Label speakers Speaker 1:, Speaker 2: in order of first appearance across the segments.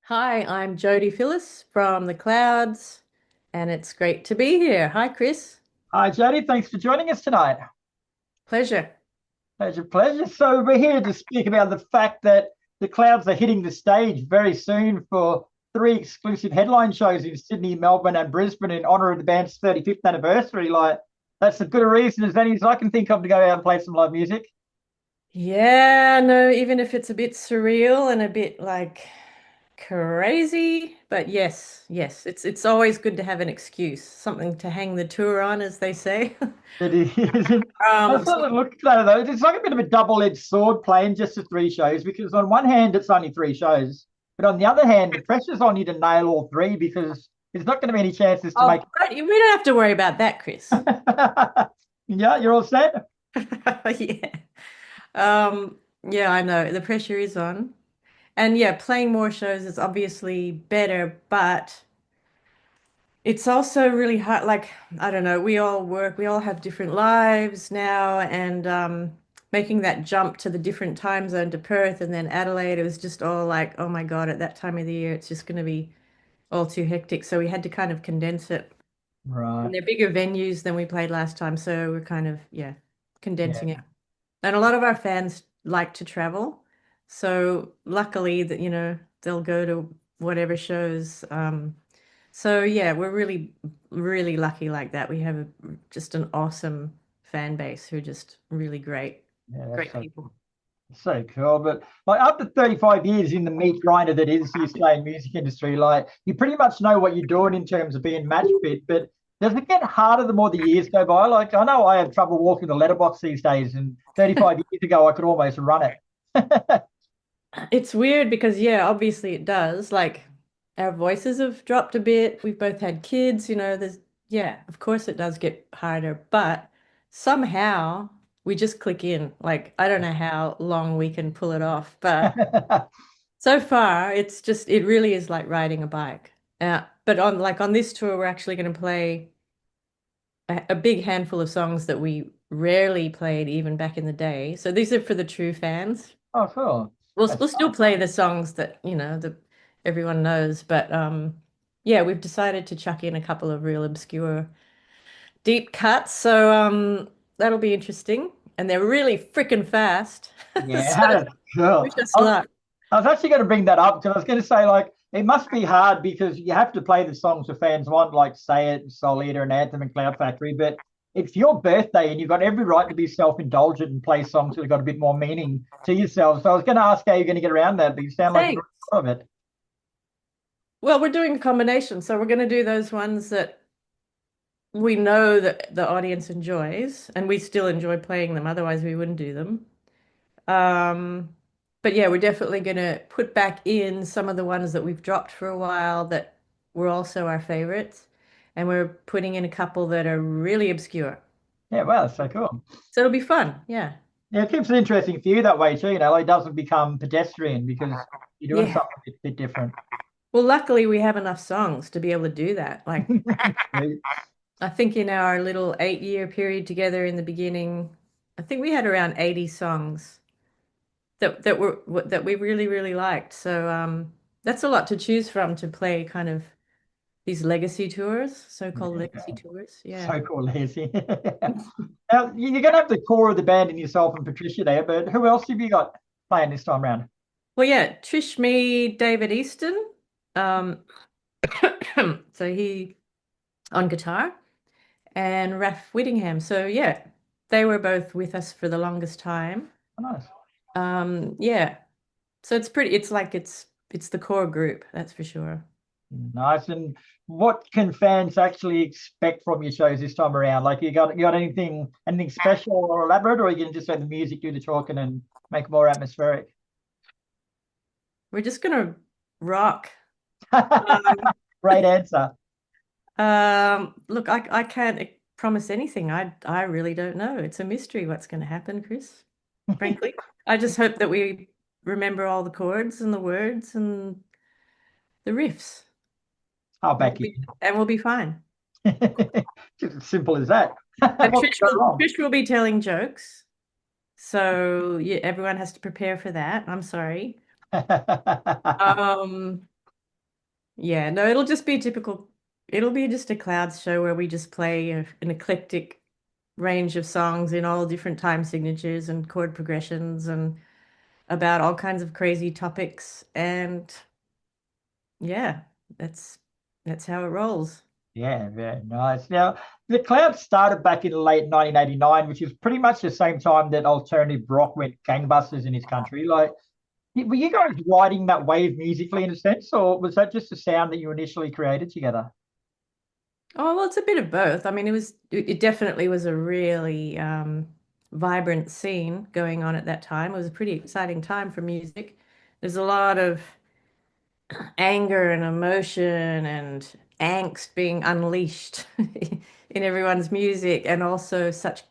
Speaker 1: Hi, I'm Jodi PHILLIS from the clouds, and it's great to be here. Hi, Chris.
Speaker 2: Hi, Jody. Thanks for joining us tonight.
Speaker 1: Pleasure.
Speaker 2: Pleasure, pleasure. So, we're here to speak about the fact that the Clouds are hitting the stage very soon for three exclusive headline shows in Sydney, Melbourne, and Brisbane in honour of the band's 35th anniversary. Like, that's as good a reason as any as I can think of to go out and play some live music.
Speaker 1: Yeah, no, even if it's a bit surreal and a bit like crazy, but yes, it's always good to have an excuse, something to hang the tour on, as they say.
Speaker 2: It is. I
Speaker 1: Um,
Speaker 2: sort of look at it though. It's like a bit of a double-edged sword playing just the three shows because on one hand it's only three shows, but on the other hand the pressure's on you to nail all three because there's not going to be any chances to make.
Speaker 1: we don't have to worry about that, Chris.
Speaker 2: Yeah, you're all set.
Speaker 1: Yeah. Yeah, I know. The pressure is on. And yeah, playing more shows is obviously better, but it's also really hard. Like, I don't know, we all work, we all have different lives now, and making that jump to the different time zone to Perth and then Adelaide, it was just all like, oh my God, at that time of the year, it's just going to be all too hectic. So we had to kind of condense it. And
Speaker 2: Right.
Speaker 1: they're bigger venues than we played last time, so we're kind of, yeah, condensing it.
Speaker 2: Yeah.
Speaker 1: And a lot of our fans like to travel. So luckily that, they'll go to whatever shows. So yeah, we're really, really lucky like that. We have just an awesome fan base who are just really great,
Speaker 2: Yeah, that's
Speaker 1: great
Speaker 2: so
Speaker 1: people.
Speaker 2: so cool. But like after 35 years in the meat grinder that is the Australian music industry, like you pretty much know what you're doing in terms of being match fit. But does it get harder the more the years go by? Like I know I have trouble walking the letterbox these days, and 35 years ago I could almost run it.
Speaker 1: It's weird because yeah, obviously it does. Like our voices have dropped a bit. We've both had kids, there's yeah, of course it does get harder, but somehow we just click in. Like I don't know how long we can pull it off, but so far it really is like riding a bike. But on this tour we're actually going to play a big handful of songs that we rarely played even back in the day. So these are for the true fans.
Speaker 2: Oh, cool.
Speaker 1: We'll
Speaker 2: That's
Speaker 1: we'll still play the songs that, that everyone knows, but yeah, we've decided to chuck in a couple of real obscure deep cuts. So that'll be interesting. And they're really freaking fast. So
Speaker 2: yeah, that's cool.
Speaker 1: wish us luck.
Speaker 2: I was actually going to bring that up because I was going to say, like, it must be hard because you have to play the songs the fans want, like Say It, Soul Eater, and Anthem and Cloud Factory. But it's your birthday and you've got every right to be self indulgent and play songs that have got a bit more meaning to yourself. So I was going to ask how you're going to get around that, but you sound like you've
Speaker 1: Thanks.
Speaker 2: already thought of it.
Speaker 1: Well, we're doing a combination. So we're going to do those ones that we know that the audience enjoys, and we still enjoy playing them. Otherwise, we wouldn't do them. Um, but yeah, we're definitely going to put back in some of the ones that we've dropped for a while that were also our favorites. And we're putting in a couple that are really obscure.
Speaker 2: Yeah, wow, that's so cool.
Speaker 1: So it'll be fun. Yeah.
Speaker 2: Yeah, it keeps it interesting for you that way too. Like, it doesn't become pedestrian because you're doing
Speaker 1: Yeah.
Speaker 2: something bit different.
Speaker 1: Well, luckily we have enough songs to be able to do that. Like,
Speaker 2: Sweet.
Speaker 1: I think in our little 8 year period together in the beginning, I think we had around 80 songs that we really, really liked. So that's a lot to choose from to play kind of these legacy tours, so-called legacy tours. Yeah.
Speaker 2: So cool, Lazy. Now, you're going to have the core of the band in yourself and Patricia there, but who else have you got playing this time around?
Speaker 1: Well, yeah, Trish, me, David Easton. Um, so he on guitar and Ralph Whittingham. So yeah, they were both with us for the longest time.
Speaker 2: Oh, nice.
Speaker 1: Yeah. So it's the core group, that's for sure.
Speaker 2: Nice. And what can fans actually expect from your shows this time around? Like, you got anything special or elaborate, or are you going to just let the music do the talking and make it more atmospheric?
Speaker 1: We're just gonna rock. Um,
Speaker 2: Great answer.
Speaker 1: Look, I can't promise anything. I really don't know. It's a mystery what's going to happen, Chris. Frankly, I just hope that we remember all the chords and the words and the riffs,
Speaker 2: I'll
Speaker 1: and
Speaker 2: back you.
Speaker 1: we'll be fine.
Speaker 2: Just as simple as that.
Speaker 1: And
Speaker 2: What could go wrong?
Speaker 1: Trish will be telling jokes, so yeah, everyone has to prepare for that. I'm sorry. Um, Yeah, no, it'll just be a typical, it'll be just a clouds show where we just play an eclectic range of songs in all different time signatures and chord progressions and about all kinds of crazy topics. And yeah, that's that's how it rolls.
Speaker 2: Yeah, very nice. Now, the Clouds started back in late 1989, which is pretty much the same time that alternative rock went gangbusters in this country. Like, were you guys riding that wave musically in a sense, or was that just a sound that you initially created together?
Speaker 1: Oh, well, it's a bit of both. I mean, it definitely was a really vibrant scene going on at that time. It was a pretty exciting time for music. There's a lot of anger and emotion and angst being unleashed in everyone's music, and also such,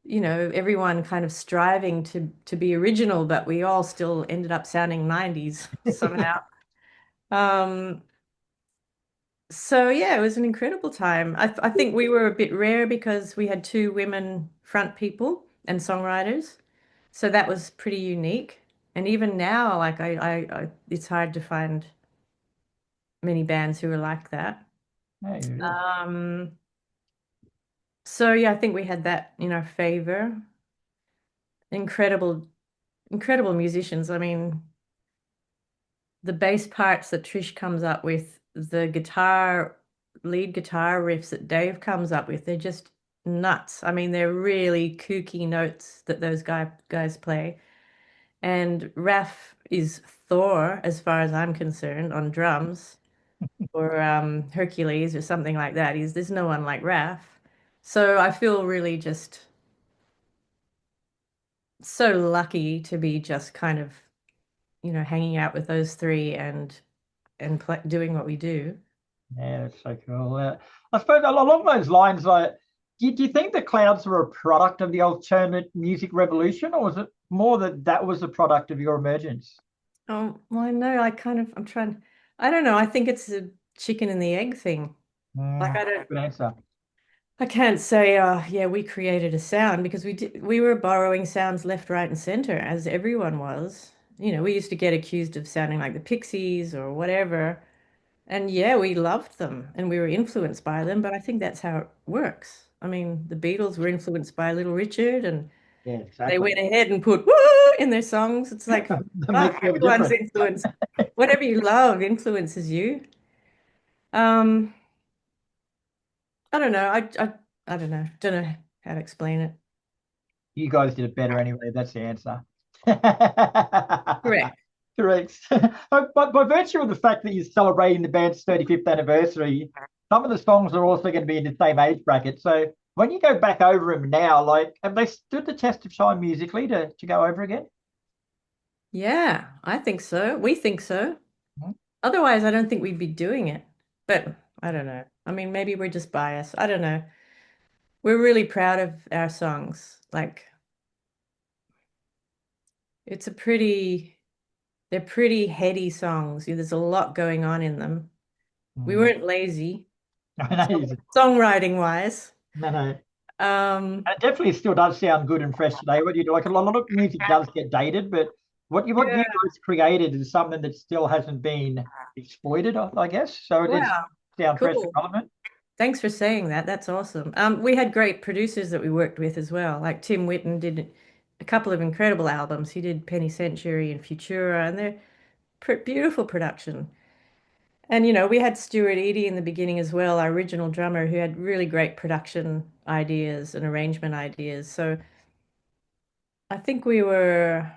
Speaker 1: everyone kind of striving to be original, but we all still ended up sounding 90s somehow. Um, So yeah, it was an incredible time. I think we were a bit rare because we had two women front people and songwriters, so that was pretty unique. And even now, like it's hard to find many bands who are like that.
Speaker 2: Yeah, it is.
Speaker 1: Um, so yeah, I think we had that in our favor. Incredible, incredible musicians. I mean, the bass parts that Trish comes up with, the lead guitar riffs that Dave comes up with, they're just nuts. I mean, they're really kooky notes that those guys play. And Raf is Thor, as far as I'm concerned, on drums, or Hercules or something like that. There's no one like Raf. So I feel really just so lucky to be just kind of, hanging out with those three and doing what we do.
Speaker 2: Yeah, that's so cool. I suppose along those lines, like, do you think the Clouds were a product of the alternate music revolution, or was it more that that was a product of your emergence?
Speaker 1: Oh, well, I know. I'm trying. I don't know. I think it's a chicken and the egg thing. Like,
Speaker 2: Good answer.
Speaker 1: I can't say, yeah, we created a sound because we were borrowing sounds left, right, and center, as everyone was. We used to get accused of sounding like the Pixies or whatever. And yeah, we loved them and we were influenced by them, but I think that's how it works. I mean, the Beatles were influenced by Little Richard and
Speaker 2: Yeah,
Speaker 1: they
Speaker 2: exactly.
Speaker 1: went ahead and put woo in their songs. It's like,
Speaker 2: That makes
Speaker 1: fuck,
Speaker 2: you a
Speaker 1: everyone's
Speaker 2: difference.
Speaker 1: influenced. Whatever you love influences you. Um, I don't know. I don't know. Don't know how to explain it.
Speaker 2: You guys did it better anyway. That's the answer.
Speaker 1: Correct.
Speaker 2: Correct. But by virtue of the fact that you're celebrating the band's 35th anniversary, some of the songs are also going to be in the same age bracket. So when you go back over them now, like, have they stood the test of time musically to go over again?
Speaker 1: Yeah, I think so. We think so.
Speaker 2: Mhm.
Speaker 1: Otherwise, I don't think we'd be doing it. But I don't know. I mean, maybe we're just biased. I don't know. We're really proud of our songs. Like, it's a pretty, they're pretty heady songs. There's a lot going on in them. We
Speaker 2: Mm.
Speaker 1: weren't lazy,
Speaker 2: I know.
Speaker 1: songwriting wise.
Speaker 2: No, no.
Speaker 1: Um,
Speaker 2: It definitely still does sound good and fresh today. What you do, like a lot of music does get dated, but what you
Speaker 1: yeah,
Speaker 2: guys created is something that still hasn't been exploited, I guess. So it is
Speaker 1: wow,
Speaker 2: sound fresh and
Speaker 1: cool.
Speaker 2: relevant.
Speaker 1: Thanks for saying that. That's awesome. We had great producers that we worked with as well. Like Tim Witten did a couple of incredible albums. He did Penny Century and Futura, and they're beautiful production. And we had Stuart Eady in the beginning as well, our original drummer, who had really great production ideas and arrangement ideas. So I think we had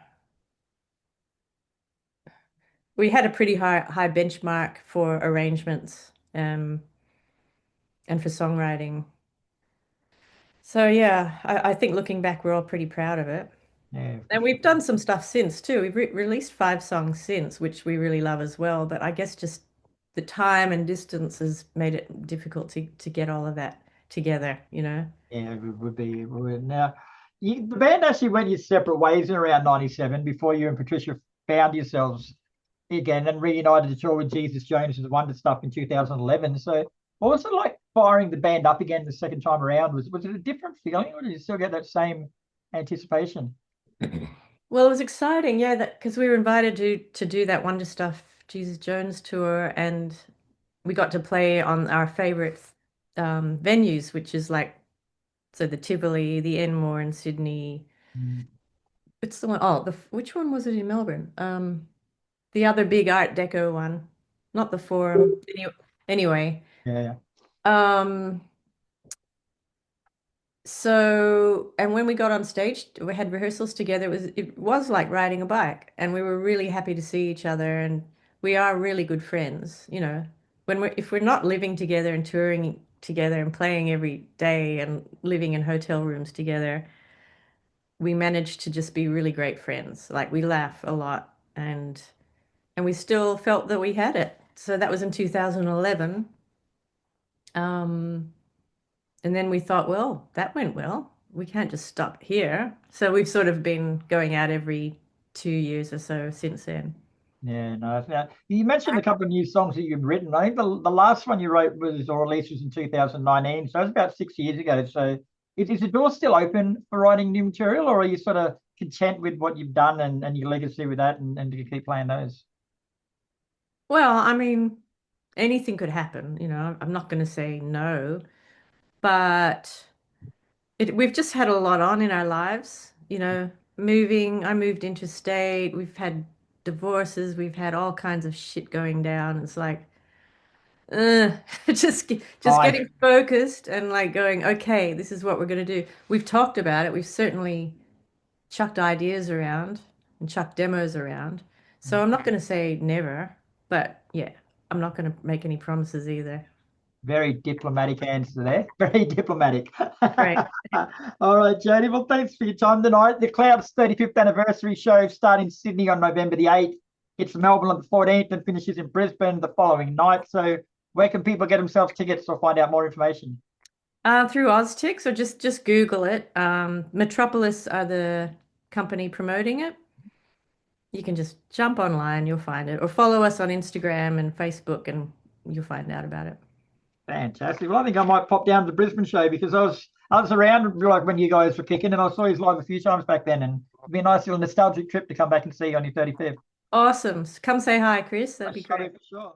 Speaker 1: a pretty high benchmark for arrangements, and for songwriting. So yeah, I think looking back, we're all pretty proud of it.
Speaker 2: Yeah, for
Speaker 1: And
Speaker 2: sure.
Speaker 1: we've done some stuff since too. We've released 5 songs since, which we really love as well. But I guess just the time and distance has made it difficult to get all of that together.
Speaker 2: Yeah, it would. Now, the band actually went your separate ways in around 97 before you and Patricia found yourselves again and reunited to tour with Jesus Jones and Wonder Stuff in 2011. So, what was it like firing the band up again the second time around? Was it a different feeling, or did you still get that same anticipation?
Speaker 1: Well, it was exciting, yeah, that because we were invited to do that Wonder Stuff Jesus Jones tour, and we got to play on our favorite venues, which is like so the Tivoli, the Enmore in Sydney.
Speaker 2: Mm.
Speaker 1: It's the one, oh, which one was it in Melbourne? The other big Art Deco one, not the Forum. Anyway,
Speaker 2: Yeah, yeah.
Speaker 1: um, so and when we got on stage, we had rehearsals together. It was like riding a bike, and we were really happy to see each other, and we are really good friends. When we're if we're not living together and touring together and playing every day and living in hotel rooms together, we managed to just be really great friends. Like we laugh a lot, and we still felt that we had it. So that was in 2011. Um, and then we thought, well, that went well. We can't just stop here. So we've sort of been going out every 2 years or so since then.
Speaker 2: Yeah, no. Now, you mentioned a couple of new songs that you've written. I think the last one you wrote was or released was in 2019, so it was about 6 years ago. So is the door still open for writing new material, or are you sort of content with what you've done and your legacy with that and do you keep playing those?
Speaker 1: Well, I mean, anything could happen, I'm not going to say no, but we've just had a lot on in our lives, I moved interstate, we've had divorces, we've had all kinds of shit going down. It's like, uh, just
Speaker 2: Fine.
Speaker 1: getting focused and like going, okay, this is what we're going to do. We've talked about it. We've certainly chucked ideas around and chucked demos around. So I'm not going to say never, but yeah, I'm not going to make any promises either.
Speaker 2: Very diplomatic answer there. Very diplomatic.
Speaker 1: Right.
Speaker 2: All right, Jody. Well, thanks for your time tonight. The Clouds 35th anniversary show starts in Sydney on November the 8th. It's Melbourne on the 14th and finishes in Brisbane the following night. So where can people get themselves tickets or find out more information?
Speaker 1: Through Oztix or just Google it. Metropolis are the company promoting it. You can just jump online, you'll find it, or follow us on Instagram and Facebook, and you'll find out about it.
Speaker 2: Fantastic. Well, I think I might pop down to the Brisbane show because I was around like when you guys were kicking and I saw you live a few times back then and it'd be a nice little nostalgic trip to come back and see you on your 35th.
Speaker 1: Awesome. Come say hi, Chris. That'd
Speaker 2: I
Speaker 1: be
Speaker 2: shall
Speaker 1: great.
Speaker 2: do for sure.